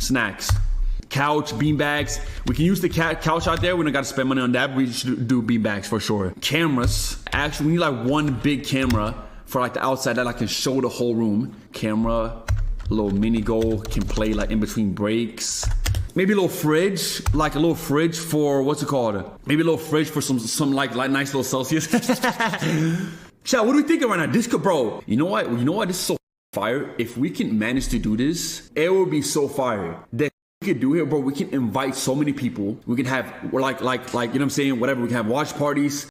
snacks. Couch, beanbags. We can use the couch out there. We don't got to spend money on that. But we should do beanbags for sure. Cameras. Actually, we need like one big camera for like the outside that I can show the whole room. Camera, a little mini goal, can play like in between breaks. Maybe a little fridge, like a little fridge for, what's it called? Maybe a little fridge for some like nice little Celsius. Chat, what are we thinking right now? This could, bro. You know what? This is so fire. If we can manage to do this, it will be so fire. That we could do here, bro. We can invite so many people. We can have, like, you know what I'm saying? Whatever. We can have watch parties.